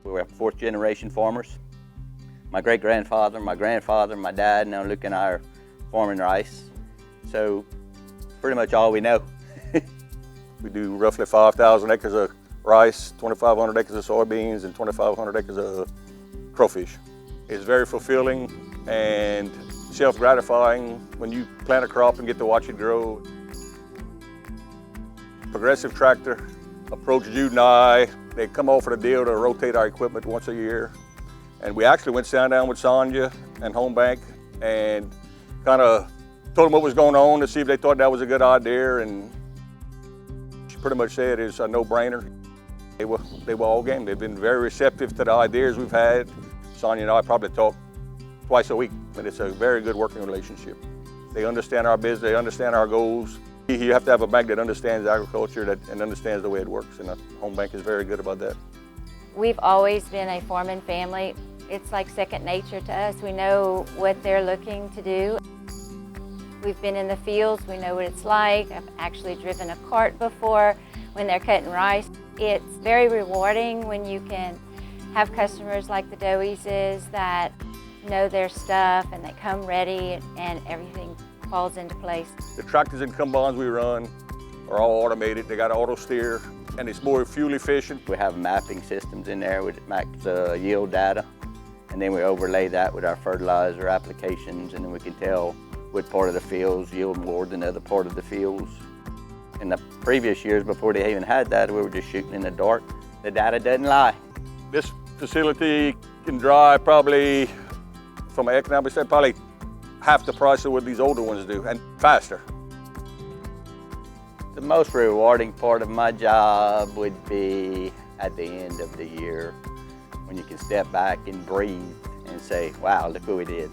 We're fourth generation farmers. My great-grandfather, my grandfather, my dad, now Luke and I are farming rice. So pretty much all we know. We do roughly 5,000 acres of rice, 2,500 acres of soybeans, and 2,500 acres of crawfish. It's very fulfilling and self-gratifying when you plant a crop and get to watch it grow. Progressive tractor approached Jude and I. They come offer a deal to rotate our equipment once a year. And we actually went down with Sonja and Home Bank and kind of told them what was going on to see if they thought that was a good idea. And she pretty much said it's a no-brainer. They were all game. They've been very receptive to the ideas we've had. Sonja and I probably talk twice a week, but it's a very good working relationship. They understand our business, they understand our goals. You have to have a bank that understands agriculture and understands the way it works, and Home Bank is very good about that. We've always been a farming family. It's like second nature to us. We know what they're looking to do. We've been in the fields, we know what it's like. I've actually driven a cart before when they're cutting rice. It's very rewarding when you can have customers like the Doises that know their stuff and they come ready and everything falls into place. The tractors and combines we run are all automated. They got auto steer and it's more fuel efficient. We have mapping systems in there with max yield data, and then we overlay that with our fertilizer applications, and then we can tell what part of the fields yield more than the other part of the fields. In the previous years, before they even had that, we were just shooting in the dark. The data doesn't lie. This facility can dry probably, from an economic standpoint, probably half the price of what these older ones do, and faster. The most rewarding part of my job would be at the end of the year when you can step back and breathe and say, wow, look what we did.